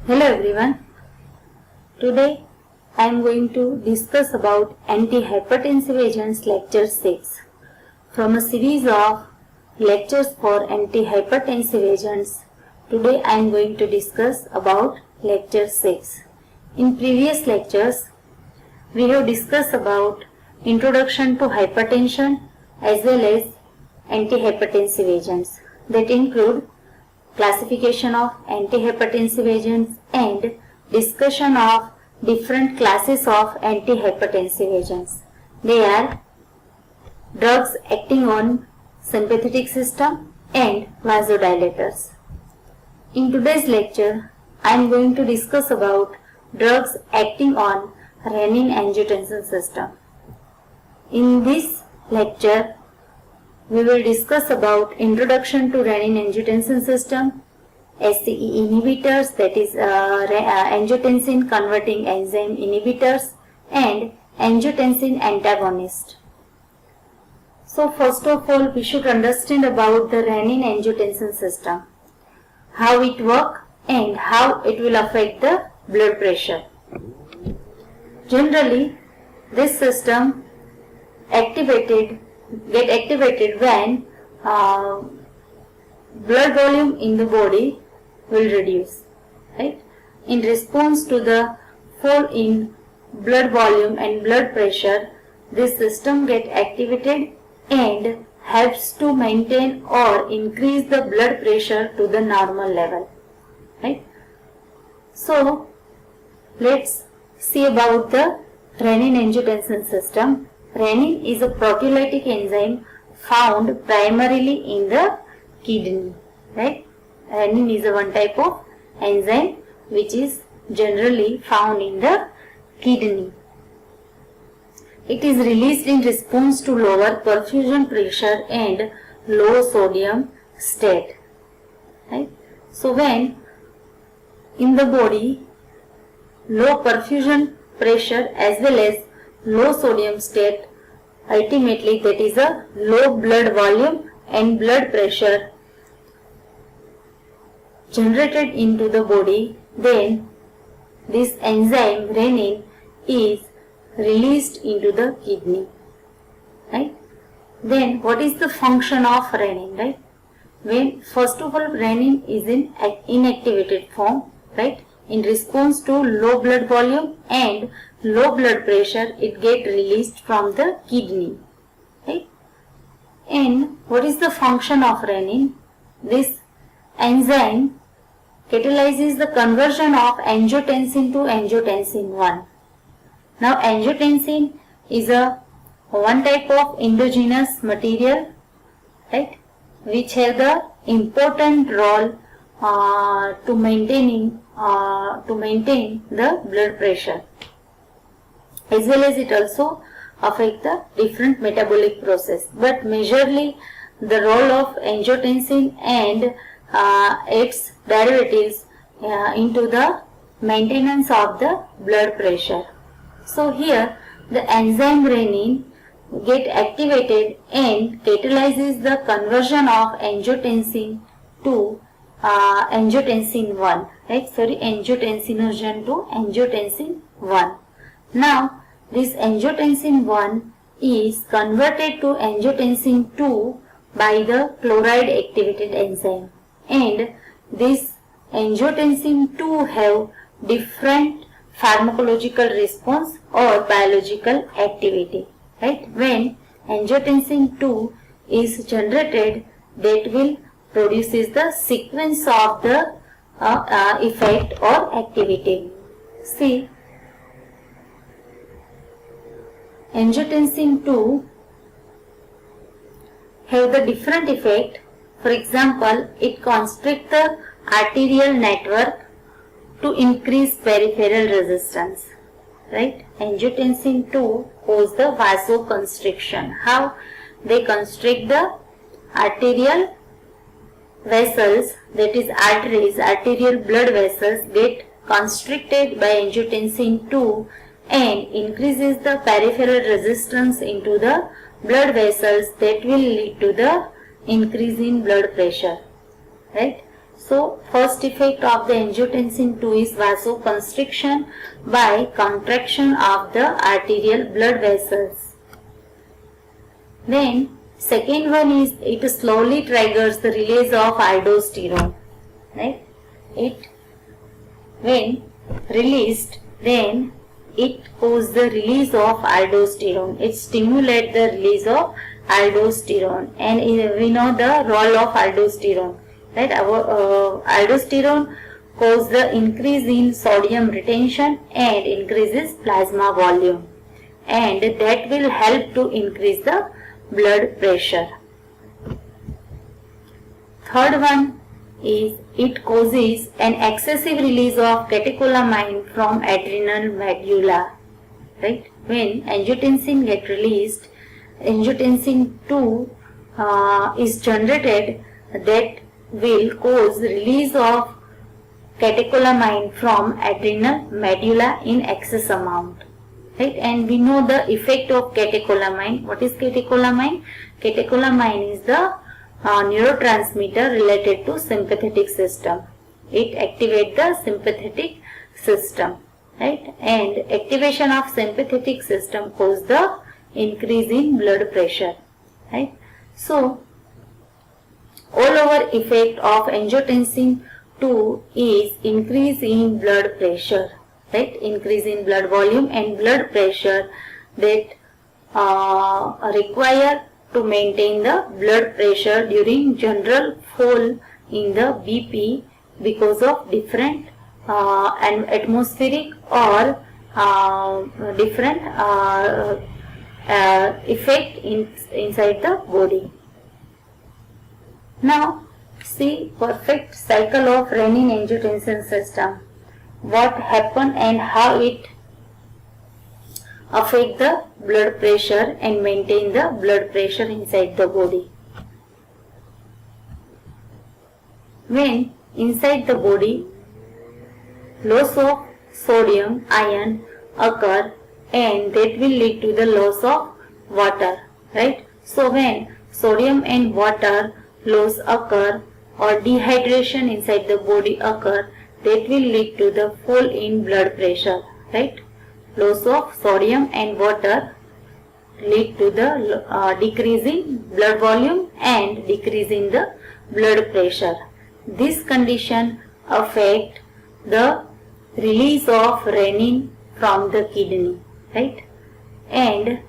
Hello everyone. Today I am going to discuss about antihypertensive agents lecture 6 from a series of lectures for antihypertensive agents. Today I am going to discuss about lecture 6. In previous lectures we have discussed about introduction to hypertension as well as antihypertensive agents that include classification of antihypertensive agents and discussion of different classes of antihypertensive agents. They are drugs acting on sympathetic system and vasodilators. In today's lecture, I am going to discuss about drugs acting on renin-angiotensin system. In this lecture, we will discuss about introduction to renin-angiotensin system, SCE inhibitors, that is angiotensin converting enzyme inhibitors, and angiotensin antagonist. So first of all, we should understand about the renin-angiotensin system, how it works and how it will affect the blood pressure. Generally, this system get activated when blood volume in the body will reduce, right? In response to the fall in blood volume and blood pressure, this system get activated and helps to maintain or increase the blood pressure to the normal level, right? So let's see about the renin-angiotensin system. Renin is a proteolytic enzyme found primarily in the kidney, right? Renin is one type of enzyme which is generally found in the kidney. It is released in response to lower perfusion pressure and low sodium state, right? So when in the body low perfusion pressure as well as low sodium state, ultimately that is a low blood volume and blood pressure generated into the body, then this enzyme renin is released into the kidney, right? Then what is the function of renin, right? When first of all renin is in inactivated form, right? In response to low blood volume and low blood pressure, it get released from the kidney, right? And what is the function of renin? This enzyme catalyzes the conversion of angiotensin to angiotensin 1. Now angiotensin is a one type of endogenous material, right, which have the important role to maintain the blood pressure, as well as it also affect the different metabolic process. But majorly the role of angiotensin and its derivatives into the maintenance of the blood pressure. So here the enzyme renin get activated and catalyzes the conversion of angiotensin to angiotensin 1, right? Angiotensinogen to angiotensin 1. Now this angiotensin 1 is converted to angiotensin 2 by the chloride activated enzyme, and this angiotensin 2 have different pharmacological response or biological activity, right? When angiotensin 2 is generated, that will produces the sequence of the effect or activity. See, angiotensin 2 have the different effect. For example, it constricts the arterial network to increase peripheral resistance, right? Angiotensin 2 cause the vasoconstriction. How they constrict the arterial vessels, that is arteries, arterial blood vessels get constricted by angiotensin 2 and increases the peripheral resistance into the blood vessels, that will lead to the increase in blood pressure, right? So first effect of the angiotensin 2 is vasoconstriction by contraction of the arterial blood vessels. Then second one is it slowly triggers the release of aldosterone. Right? It when released, then it causes the release of aldosterone. It stimulates the release of aldosterone, and we know the role of aldosterone. Right? Aldosterone causes the increase in sodium retention and increases plasma volume, and that will help to increase the blood pressure. Third one is it causes an excessive release of catecholamine from adrenal medulla. Right? When angiotensin get released, angiotensin 2 is generated, that will cause release of catecholamine from adrenal medulla in excess amount. Right? And we know the effect of catecholamine. What is catecholamine? Catecholamine is the neurotransmitter related to sympathetic system. It activates the sympathetic system. Right? And activation of sympathetic system causes the increase in blood pressure. Right? So all over effect of angiotensin 2 is increase in blood pressure. Right? Increase in blood volume and blood pressure that require to maintain the blood pressure during general fall in the BP because of different atmospheric or different effect inside the body. Now see perfect cycle of renin-angiotensin system. What happen and how it affect the blood pressure and maintain the blood pressure inside the body. When inside the body loss of sodium ion occur, and that will lead to the loss of water. Right? So when sodium and water loss occur or dehydration inside the body occur, that will lead to the fall in blood pressure. Right? Loss of sodium and water lead to the decrease in blood volume and decrease in the blood pressure. This condition affect the release of renin from the kidney. Right? And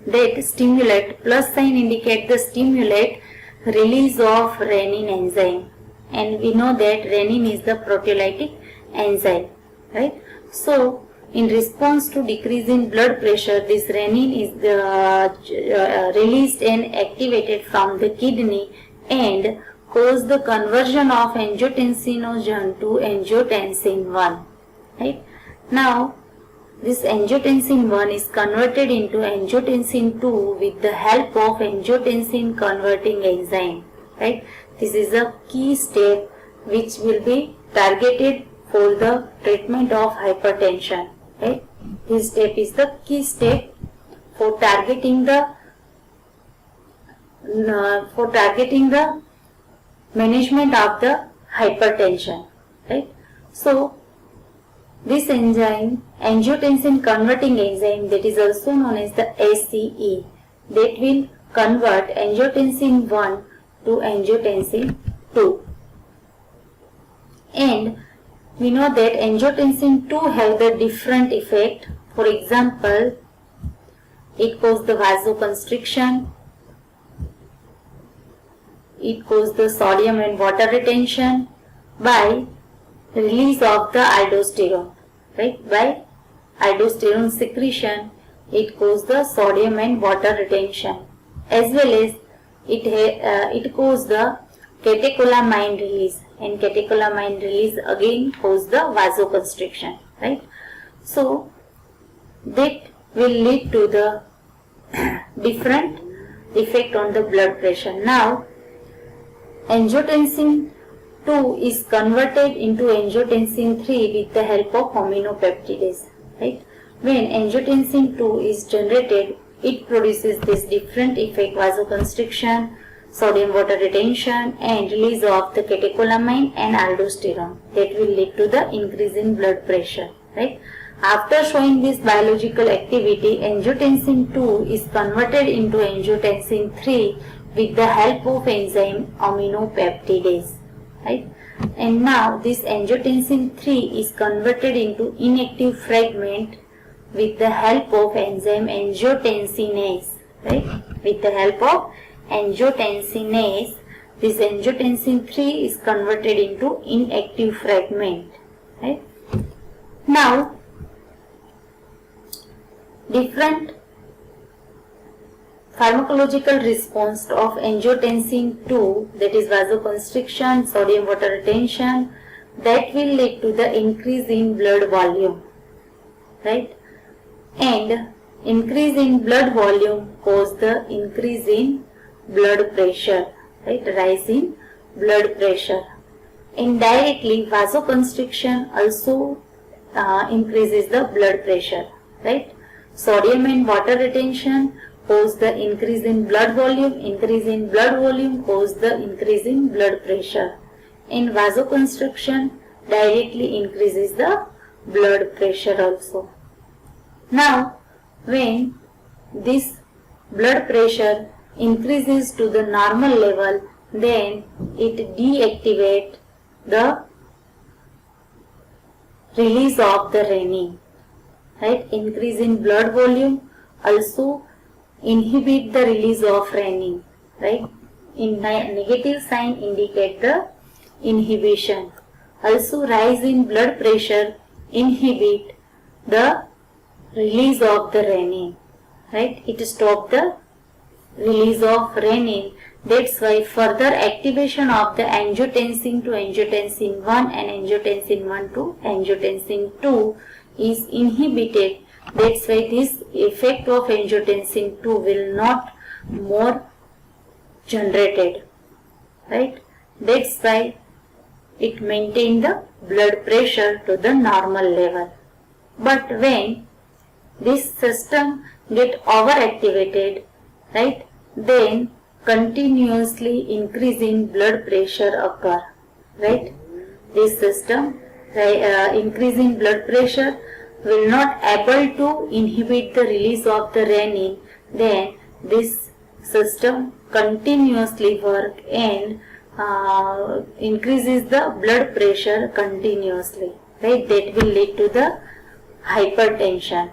that stimulate, plus sign indicate the stimulate release of renin enzyme, and we know that renin is the proteolytic enzyme. Right? So in response to decrease in blood pressure, this renin is released and activated from the kidney and cause the conversion of angiotensinogen to angiotensin 1. Right? Now this angiotensin 1 is converted into angiotensin 2 with the help of angiotensin converting enzyme. Right? This is a key step which will be targeted for the treatment of hypertension. Right? This step is the key step for targeting the management of the hypertension. Right? So this enzyme, angiotensin converting enzyme, that is also known as the ACE, that will convert angiotensin 1 to angiotensin 2. And we know that angiotensin 2 have the different effect. For example, it causes the vasoconstriction, it causes the sodium and water retention by release of the aldosterone. Right? By aldosterone secretion, it causes the sodium and water retention, as well as it causes the catecholamine release, and catecholamine release again causes the vasoconstriction. Right? So that will lead to the different effect on the blood pressure. Now angiotensin 2 is converted into angiotensin 3 with the help of aminopeptidase. Right? When angiotensin 2 is generated, it produces this different effect: vasoconstriction, sodium water retention and release of the catecholamine and aldosterone that will lead to the increase in blood pressure, right? After showing this biological activity, angiotensin 2 is converted into angiotensin 3 with the help of enzyme aminopeptidase, right? And now this angiotensin 3 is converted into inactive fragment with the help of enzyme angiotensinase, right? With the help of angiotensinase, this angiotensin 3 is converted into inactive fragment, right? Now, different pharmacological response of angiotensin 2, that is vasoconstriction, sodium water retention, that will lead to the increase in blood volume, right? And increase in blood volume cause the increase in blood pressure, right? Rise in blood pressure. Indirectly, vasoconstriction also increases the blood pressure, right? Sodium and water retention cause the increase in blood volume. Increase in blood volume cause the increase in blood pressure. And vasoconstriction directly increases the blood pressure also. Now, when this blood pressure increases to the normal level, then it deactivates the release of the renin, right? Increase in blood volume also inhibit the release of renin, right? In negative sign indicate the inhibition. Also rise in blood pressure inhibit the release of the renin, right? It stop the release of renin. That's why further activation of the angiotensin to angiotensin 1 and angiotensin 1 to angiotensin 2 is inhibited. That's why this effect of angiotensin 2 will not more generated, right? That's why it maintain the blood pressure to the normal level. But when this system get overactivated, right, then continuously increasing blood pressure occur, right? This system increasing blood pressure will not able to inhibit the release of the renin, then this system continuously work and increases the blood pressure continuously, right? That will lead to the hypertension,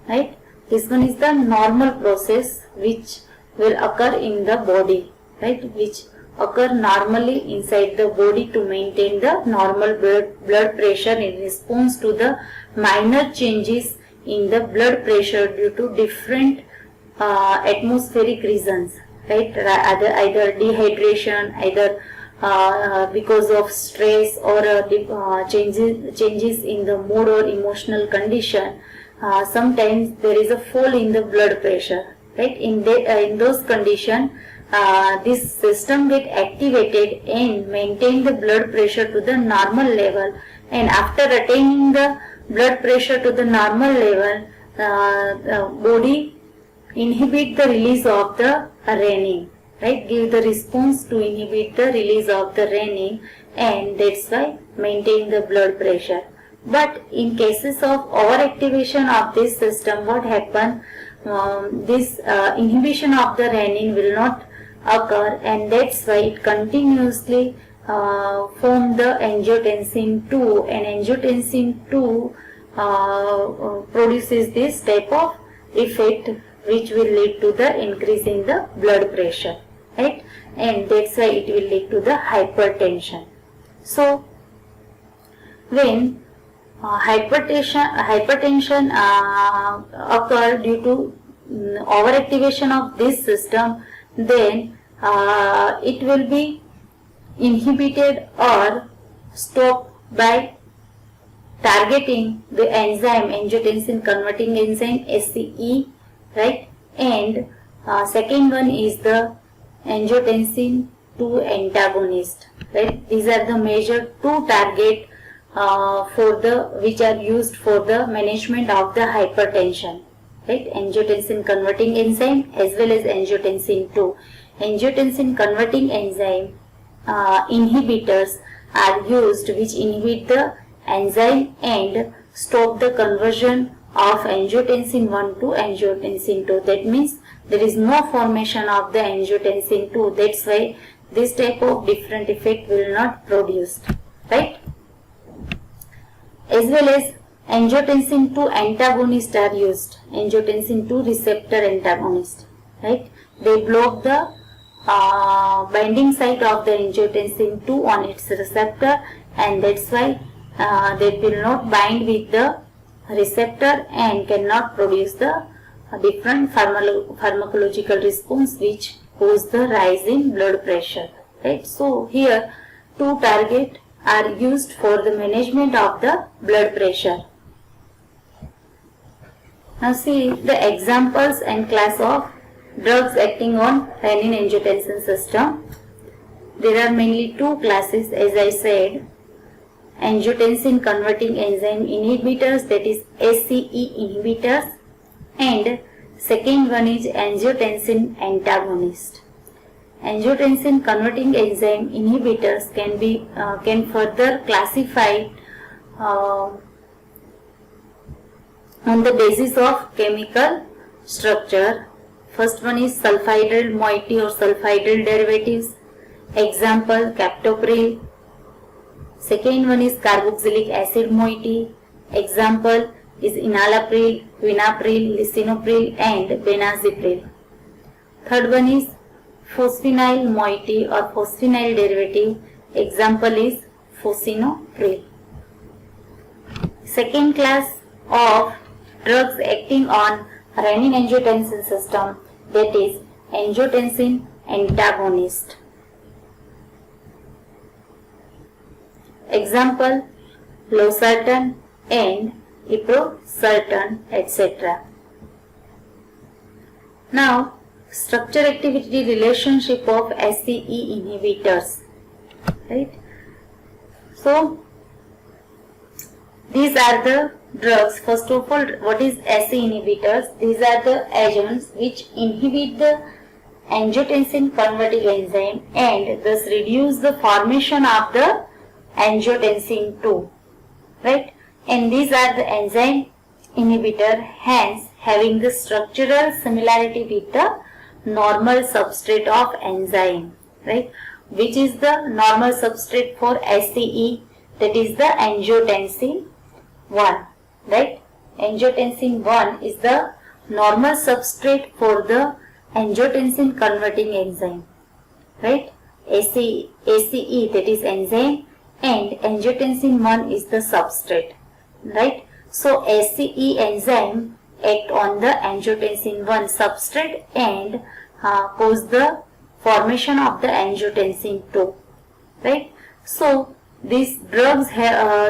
right? This one is the normal process which will occur in the body, right? Which occur normally inside the body to maintain the normal blood pressure in response to the minor changes in the blood pressure due to different atmospheric reasons, right? Either dehydration, either because of stress or changes in the mood or emotional condition. Sometimes there is a fall in the blood pressure, right? In those conditions, this system get activated and maintain the blood pressure to the normal level, and after attaining the blood pressure to the normal level, body inhibit the release of the renin, right? Give the response to inhibit the release of the renin, and that's why maintain the blood pressure. But in cases of overactivation of this system, what happen? This inhibition of the renin will not occur, and that's why it continuously form the angiotensin 2, and angiotensin 2 produces this type of effect which will lead to the increase in the blood pressure, right? And that's why it will lead to the hypertension. So when hypertension occur due to overactivation of this system, then it will be inhibited or stopped by targeting the enzyme, angiotensin converting enzyme SCE, right? And second one is the angiotensin 2 antagonist, right? These are the major two target which are used for the management of the hypertension, right? Angiotensin converting enzyme as well as angiotensin 2. angiotensin converting enzyme inhibitors are used which inhibit the enzyme and stop the conversion of angiotensin 1 to angiotensin 2. That means there is no formation of the angiotensin 2. That's why this type of different effect will not produced, right? As well as angiotensin 2 antagonists are used, angiotensin 2 receptor antagonist, right? They block the binding site of the angiotensin 2 on its receptor, and that's why they will not bind with the receptor and cannot produce the different pharmacological response which cause the rise in blood pressure, right? So here two targets are used for the management of the blood pressure. Now see the examples and class of drugs acting on renin-angiotensin system. There are mainly two classes, as I said. Angiotensin converting enzyme inhibitors, that is ACE inhibitors, and second one is angiotensin antagonist. Angiotensin converting enzyme inhibitors can further classify on the basis of chemical structure. First one is sulfidyl moiety or sulfidyl derivatives. Example, captopril. Second one is carboxylic acid moiety. Example is enalapril, quinapril, lisinopril and benazepril. Third one is phosphonyl moiety or phosphonyl derivative. Example is fosinopril. Second class of drugs acting on renin-angiotensin system, that is angiotensin antagonist. Example, losartan and iprasertan, etc. Now, structure-activity relationship of ACE inhibitors, right? So, these are the drugs. First of all, what is ACE inhibitors? These are the agents which inhibit the angiotensin converting enzyme and thus reduce the formation of the angiotensin 2, right? And these are the enzyme inhibitor, hence having the structural similarity with the normal substrate of enzyme, right? Which is the normal substrate for ACE? That is the angiotensin 1, right? Angiotensin 1 is the normal substrate for the angiotensin converting enzyme, right? ACE, that is enzyme, and angiotensin 1 is the substrate, right? So ACE enzyme act on the angiotensin 1 substrate and cause the formation of the angiotensin 2, right? So these drugs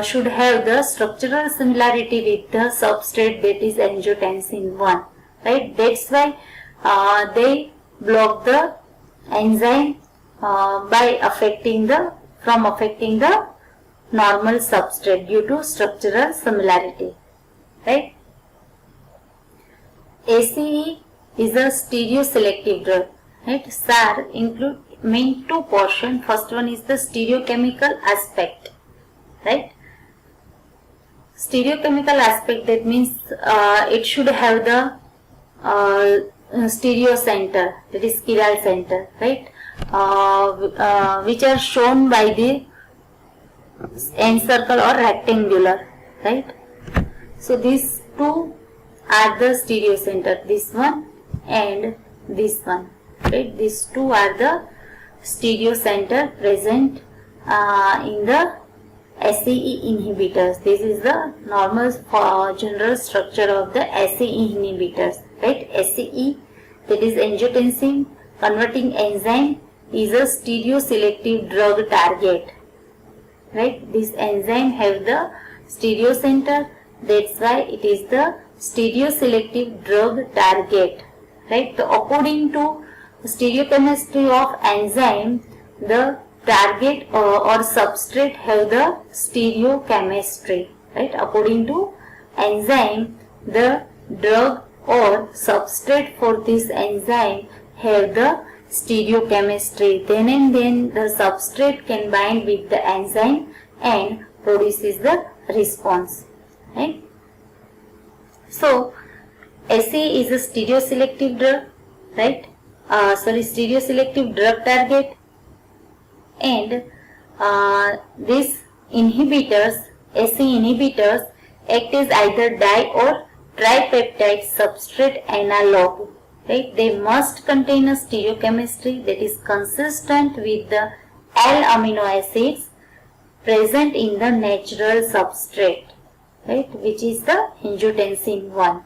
should have the structural similarity with the substrate, that is angiotensin 1, right? That's why they block the enzyme by affecting the normal substrate due to structural similarity, right? ACE is a stereoselective drug, right? SAR include main two portions. First one is the stereochemical aspect, right? Stereochemical aspect, that means it should have the stereo center, that is chiral center, right? Which are shown by the end circle or rectangular, right? So these two are the stereo center, this one and this one, right? These two are the stereo center present in the ACE inhibitors. This is the normal general structure of the ACE inhibitors, right? ACE, that is angiotensin converting enzyme, is a stereoselective drug target, right? This enzyme have the stereo center, that's why it is the stereoselective drug target, right? So according to stereochemistry of enzyme, the target or substrate have the stereochemistry, right? According to enzyme, the drug or substrate for this enzyme have the stereochemistry. Then and then the substrate can bind with the enzyme and produces the response. Right? So SE is a stereoselective drug, right? Stereoselective drug target, and these inhibitors, SE inhibitors, act as either di or tripeptide substrate analog. Right? They must contain a stereochemistry that is consistent with the L amino acids present in the natural substrate, right, which is the angiotensin 1.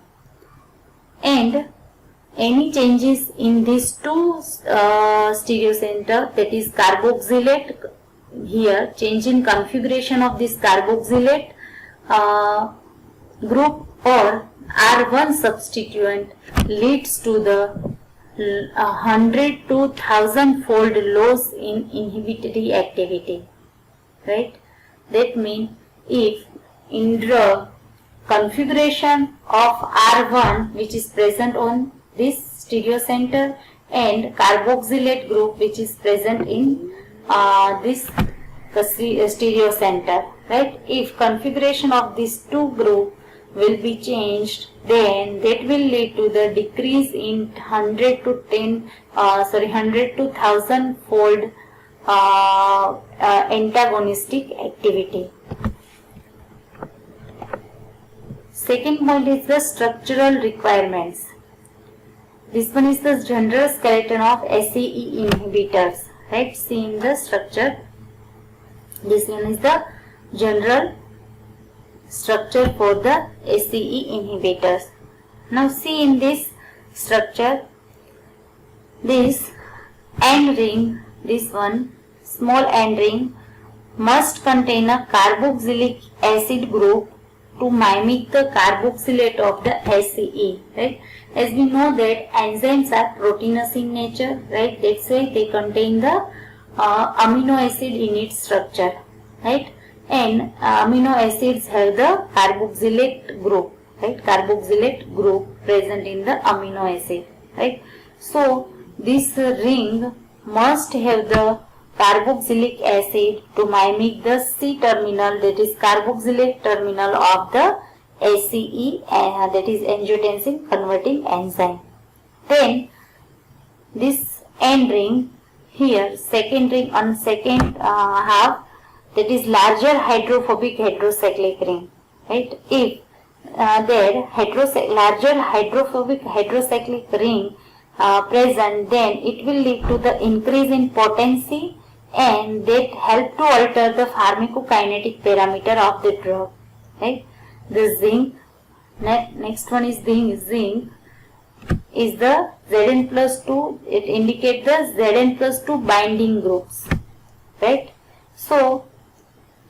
And any changes in these two stereocenter, that is carboxylate, here change in configuration of this carboxylate group or R1 substituent leads to the 100 to 1000 fold loss in inhibitory activity. Right? That means if in drug configuration of R1 which is present on this stereocenter and carboxylate group which is present in this stereocenter, right? If configuration of these two group will be changed, then that will lead to the decrease in 100 to 1000 fold antagonistic activity. Second point is the structural requirements. This one is the general skeleton of SEE inhibitors. Right? See in the structure. This one is the general structure for the SEE inhibitors. Now see in this structure, this end ring, this one, small end ring must contain a carboxylic acid group to mimic the carboxylate of the SEE, right? As we know that enzymes are proteinous in nature, right? That's why they contain the amino acid in its structure, right? And amino acids have the carboxylate group, right? Carboxylate group present in the amino acid, right? So this ring must have the carboxylic acid to mimic the C terminal, that is carboxylate terminal of the SEE, that is angiotensin converting enzyme. Then this end ring here, second ring on second half, that is larger hydrophobic heterocyclic ring, right? If larger hydrophobic heterocyclic ring present, then it will lead to the increase in potency and that help to alter the pharmacokinetic parameter of the drug, right? The zinc, next one is zinc is the Zn+2, it indicates the Zn+2 binding groups, right? So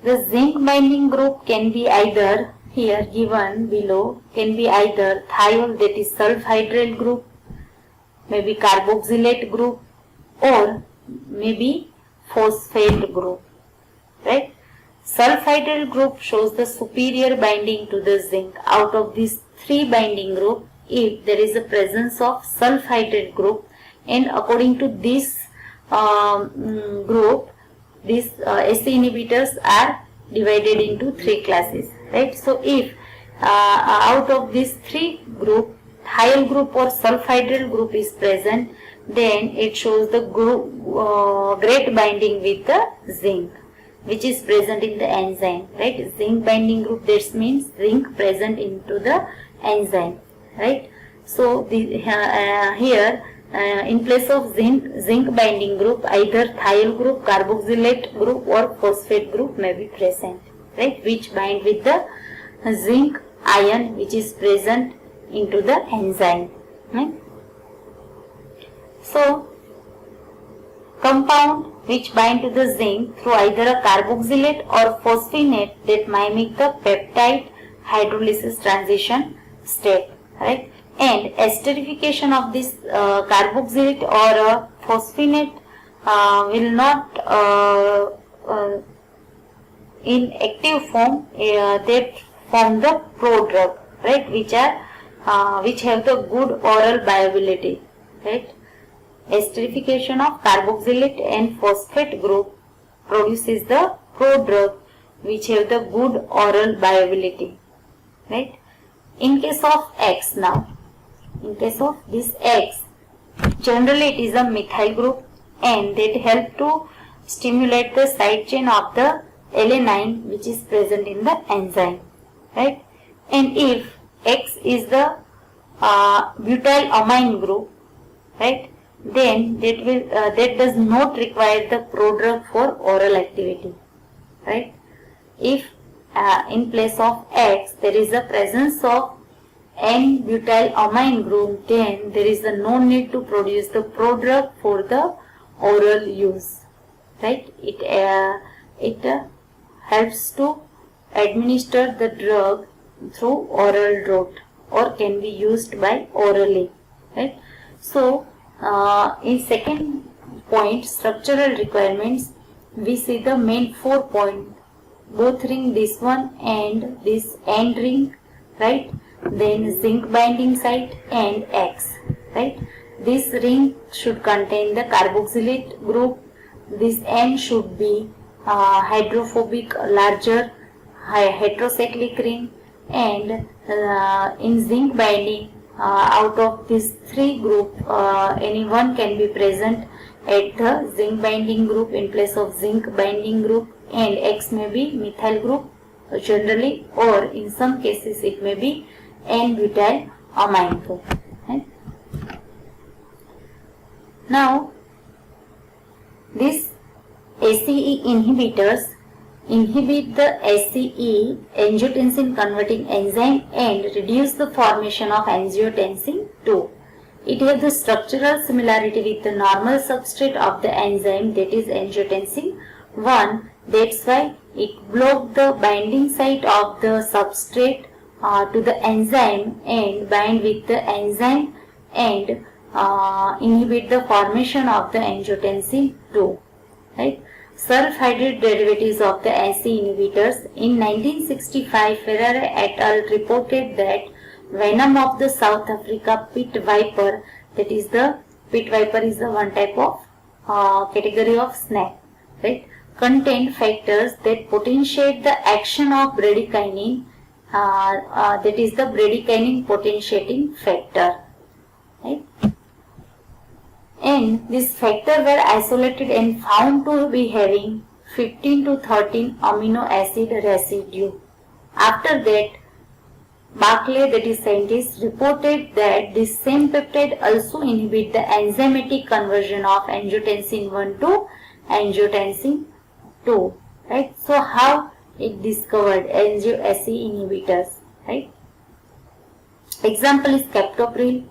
the zinc binding group can be either, here given below, can be either thiol, that is sulfhydryl group, maybe carboxylate group, or maybe phosphate group, right? Sulfhydryl group shows the superior binding to the zinc. Out of these three binding group, if there is a presence of sulfhydryl group, and according to this group, these SE inhibitors are divided into three classes, right? So if out of these three group, thiol group or sulfhydryl group is present, then it shows the great binding with the zinc, which is present in the enzyme, right? Zinc binding group, that means zinc present into the enzyme, right? So here in place of zinc binding group, either thiol group, carboxylate group or phosphate group may be present, right? Which bind with the zinc ion which is present into the enzyme, right? So compound which bind to the zinc through either a carboxylate or phosphonate that mimic the peptide hydrolysis transition step, right? And esterification of this carboxylate or a phosphonate will not in active form, they form the prodrug, right? Which have the good oral viability, right? Esterification of carboxylate and phosphate group produces the prodrug which have the good oral bioavailability. Right? In case of X now, in case of this X, generally it is a methyl group and that help to stimulate the side chain of the alanine which is present in the enzyme. Right? And if X is the butyl amine group, right, then that does not require the prodrug for oral activity. Right? If in place of X there is a presence of N-butyl amine group, then there is no need to produce the prodrug for the oral use. Right? It helps to administer the drug through oral route or can be used by orally. Right? So, in second point, structural requirements, we see the main 4 points. Both ring, this one and this end ring, right? Then zinc binding site and X, right? This ring should contain the carboxylate group. This end should be hydrophobic, larger heterocyclic ring, and in zinc binding, out of these 3 group, any one can be present at the zinc binding group in place of zinc binding group, and X may be methyl group generally, or in some cases it may be N-butyl amine group. Right? Now, these ACE inhibitors inhibit the ACE angiotensin converting enzyme and reduce the formation of angiotensin II. It has the structural similarity with the normal substrate of the enzyme, that is angiotensin I. That's why it blocks the binding site of the substrate to the enzyme and bind with the enzyme and inhibit the formation of the angiotensin II. Right? Sulfhydryl derivatives of the ACE inhibitors. In 1965, Ferrara et al. Reported that venom of the South Africa pit viper, that is the pit viper is the one type of category of snake, right, contained factors that potentiate the action of bradykinin, that is the bradykinin potentiating factor. Right? And this factor were isolated and found to be having 15 to 13 amino acid residue. After that, Barclay, that is scientist, reported that this same peptide also inhibit the enzymatic conversion of angiotensin I to angiotensin II. Right? So how it discovered ACE inhibitors? Right? Example is captopril.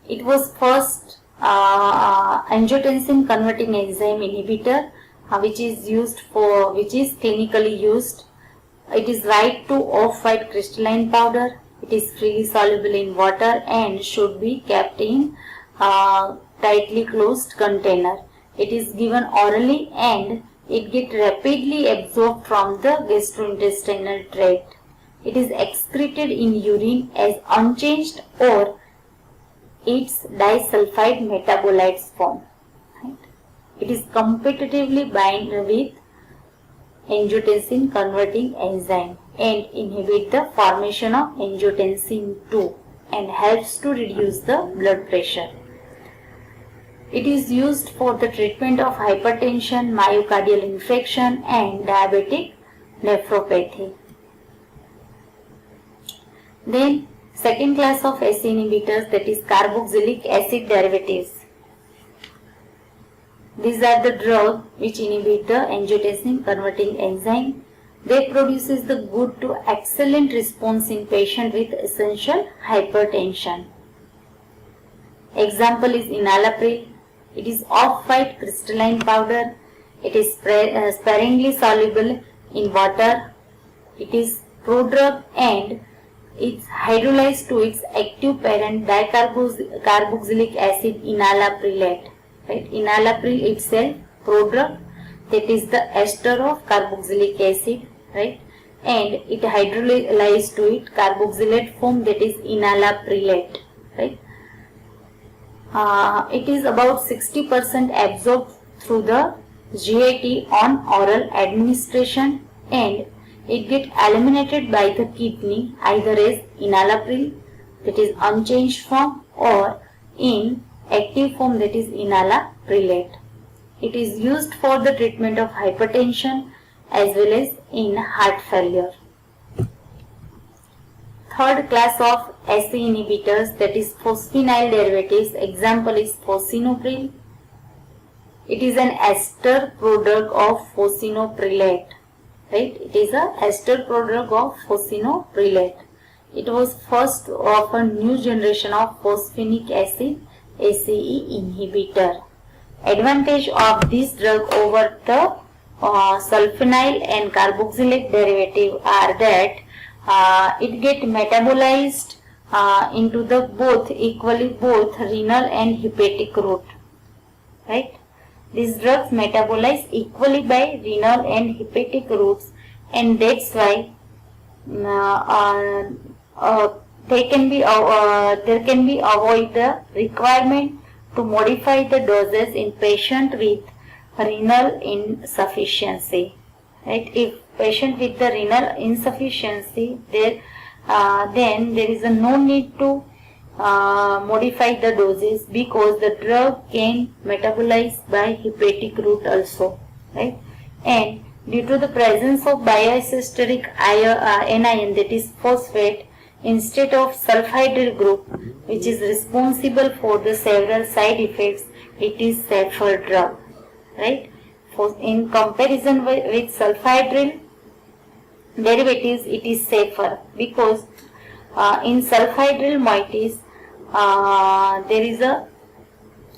It was first angiotensin converting enzyme inhibitor which is clinically used. It is white to off-white crystalline powder. It is freely soluble in water and should be kept in tightly closed container. It is given orally and it gets rapidly absorbed from the gastrointestinal tract. It is excreted in urine as unchanged or its disulfide metabolites form. Right? It is competitively bind with angiotensin converting enzyme and inhibit the formation of angiotensin II and helps to reduce the blood pressure. It is used for the treatment of hypertension, myocardial infarction and diabetic nephropathy. Then second class of ACE inhibitors, that is carboxylic acid derivatives. These are the drugs which inhibit the angiotensin converting enzyme. They produces the good to excellent response in patient with essential hypertension. Example is enalapril. It is off-white crystalline powder. It is sparingly soluble in water. It is prodrug and it's hydrolyzed to its active parent dicarboxylic acid enalaprillate. Right? Enalapril itself, prodrug, that is the ester of carboxylic acid, right? And it hydrolyzed to it carboxylate form, that is enalaprillate, right? It is about 60% absorbed through the GIT on oral administration, and it gets eliminated by the kidney either as enalapril, that is unchanged form, or in active form, that is enalaprilate. It is used for the treatment of hypertension as well as in heart failure. Third class of ACE inhibitors, that is phosphenyl derivatives. Example is fosinopril. It is an ester prodrug of fosinoprilate. Right? It is a ester prodrug of fosinoprilate. It was first of a new generation of phosphenic acid ACE inhibitor. Advantage of this drug over the sulfonyl and carboxylate derivative are that it get metabolized into the both renal and hepatic route. Right? These drugs metabolize equally by renal and hepatic routes, and that's why there can be avoid the requirement to modify the doses in patient with renal insufficiency. Right? If patient with the renal insufficiency, then there is no need to modify the doses, because the drug can metabolize by hepatic route also. Right? And due to the presence of bioesteric anion, that is phosphate, instead of sulfhydryl group, which is responsible for the several side effects, it is safer drug. Right? In comparison with sulfhydryl derivatives, it is safer, because in sulfhydryl moieties there is a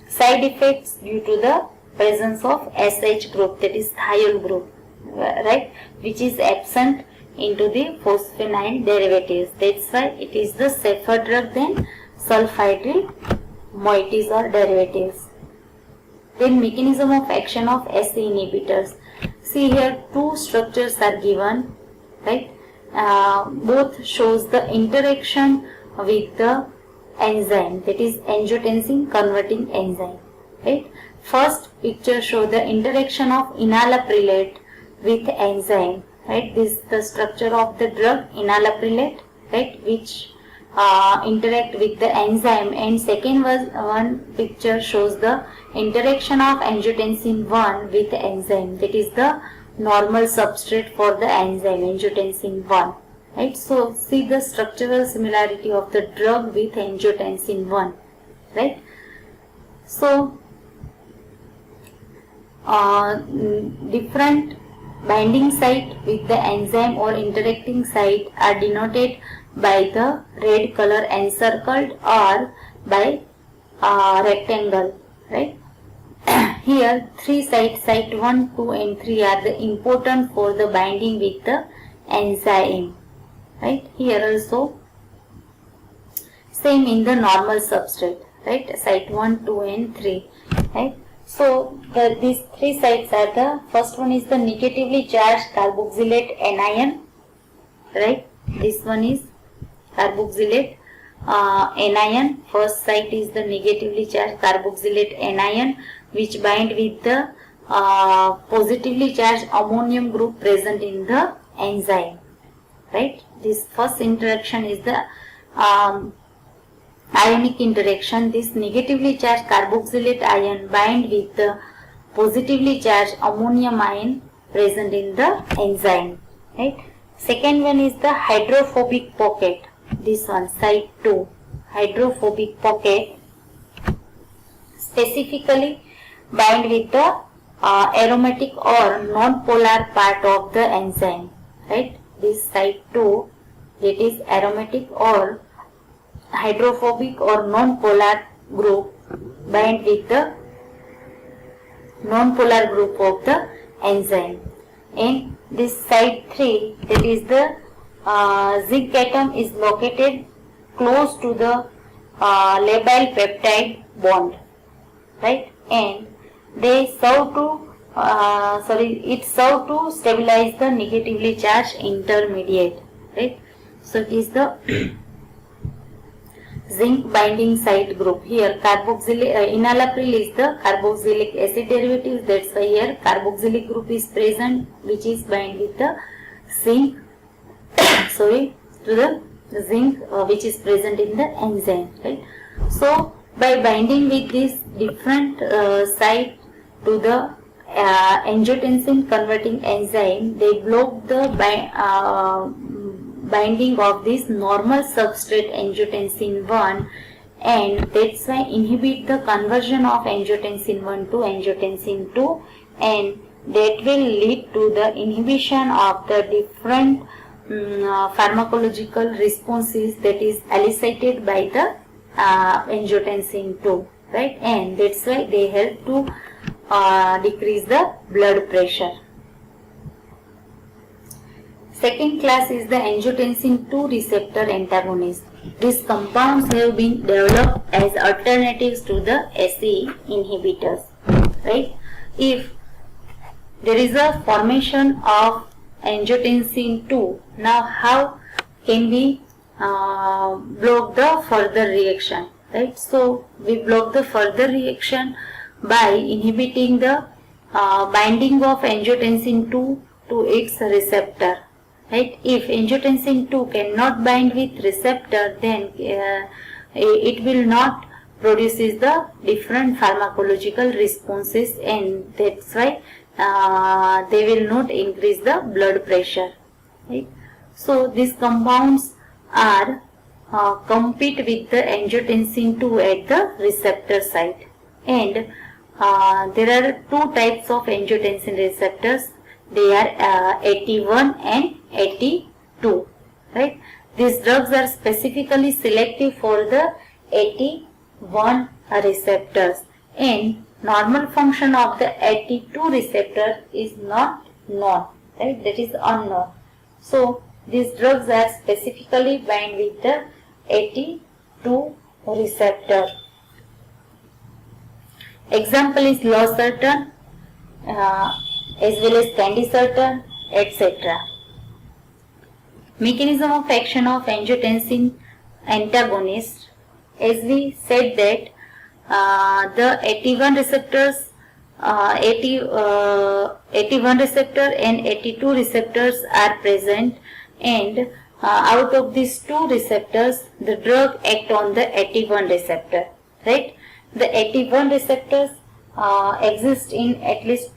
side effects due to the presence of SH group, that is thiol group, right, which is absent into the phosphenyl derivatives. That's why it is the safer drug than sulfhydryl moieties or derivatives. Then mechanism of action of ACE inhibitors. See here, two structures are given, right? Both shows the interaction with the enzyme, that is angiotensin converting enzyme. Right? First picture shows the interaction of enalaprilate with enzyme. Right? This is the structure of the drug enalaprilate, right, which interact with the enzyme, and second one picture shows the interaction of angiotensin 1 with the enzyme, that is the normal substrate for the enzyme angiotensin 1. Right? So see the structural similarity of the drug with angiotensin 1. Right? So different binding site with the enzyme or interacting site are denoted by the red color encircled or by rectangle. Right? Here three sites, site 1, 2 and 3 are the important for the binding with the enzyme. Right? Here also same in the normal substrate. Right? Site 1, 2 and 3. Right? So these three sites are the first one is the negatively charged carboxylate anion. Right? This one is carboxylate anion. First site is the negatively charged carboxylate anion, which bind with the positively charged ammonium group present in the enzyme. Right? This first interaction is the ionic interaction. This negatively charged carboxylate ion bind with the positively charged ammonium ion present in the enzyme. Right? Second one is the hydrophobic pocket. This one, site 2, hydrophobic pocket, specifically bind with the aromatic or non-polar part of the enzyme. Right? This site 2, that is aromatic or hydrophobic or non-polar group bind with the non-polar group of the enzyme. And this site 3, that is the zinc atom is located close to the labile peptide bond. Right? And they serve to it serve to stabilize the negatively charged intermediate. Right? So it is the zinc binding site group. Here enalapril is the carboxylic acid derivative. That's why here carboxylic group is present, which is bind with the zinc. To the zinc which is present in the enzyme. Right. So by binding with this different site to the angiotensin converting enzyme, they block the binding of this normal substrate angiotensin 1, and that's why inhibit the conversion of angiotensin 1 to angiotensin 2, and that will lead to the inhibition of the different pharmacological responses that is elicited by the angiotensin 2, right? And that's why they help to decrease the blood pressure. Second class is the angiotensin 2 receptor antagonist. These compounds have been developed as alternatives to the ACE inhibitors, right? If there is a formation of angiotensin 2, now how can we block the further reaction, right? So we block the further reaction by inhibiting the binding of angiotensin 2 to its receptor, right? If angiotensin 2 cannot bind with receptor, then it will not produces the different pharmacological responses, and that's why they will not increase the blood pressure, right? So these compounds are compete with the angiotensin 2 at the receptor site, and there are two types of angiotensin receptors. They are AT1 and AT2, right? These drugs are specifically selective for the AT1 receptors, and normal function of the AT2 receptor is not known, right? That is unknown. So these drugs are specifically bind with the AT2 receptor. Example is losartan, as well as candesartan, etc. Mechanism of action of angiotensin antagonist. As we said that the AT1 receptors, AT1 receptor and AT2 receptors are present, and out of these two receptors, the drug act on the AT1 receptor, right? The AT1 receptors exist in at least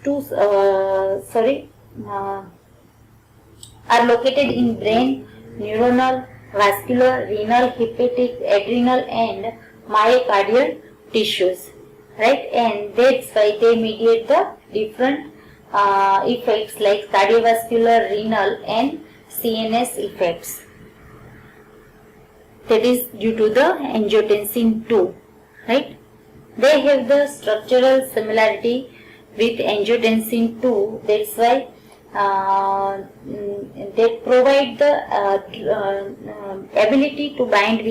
are located in brain, neuronal, vascular, renal, hepatic, adrenal and myocardial tissues, right? And that's why they mediate the different effects like cardiovascular, renal and CNS effects. That is due to the angiotensin 2, right? They have the structural similarity with angiotensin 2. That's why they provide the ability to bind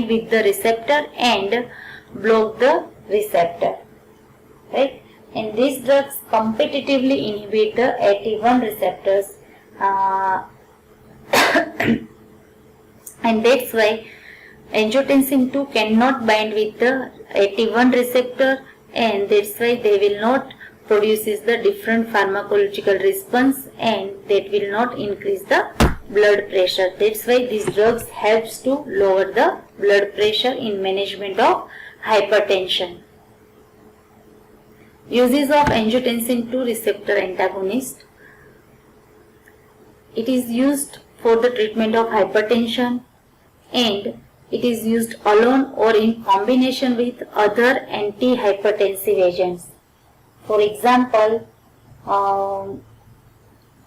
with the receptor and block the receptor, right? And these drugs competitively inhibit the AT1 receptors, and that's why angiotensin 2 cannot bind with the AT1 receptor, and that's why they will not produces the different pharmacological response, and that will not increase the blood pressure. That's why these drugs helps to lower the blood pressure in management of hypertension. Uses of angiotensin 2 receptor antagonist. It is used for the treatment of hypertension, and it is used alone or in combination with other antihypertensive agents. For example,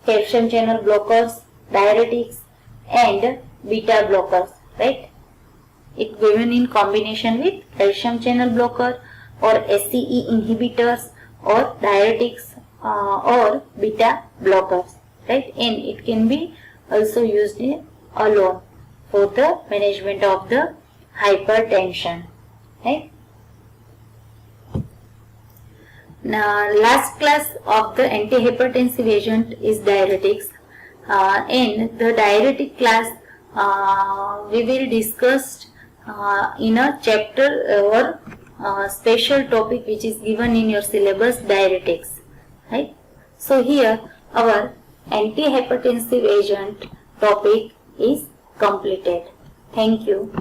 calcium channel blockers, diuretics and beta blockers, right? It given in combination with calcium channel blocker or SCE inhibitors or diuretics or beta blockers, right? And it can be also used alone for the management of the hypertension, right? Now, last class of the antihypertensive agent is diuretics. In the diuretic class, we will discuss in a chapter or special topic which is given in your syllabus diuretics, right? So here our antihypertensive agent topic is completed. Thank you.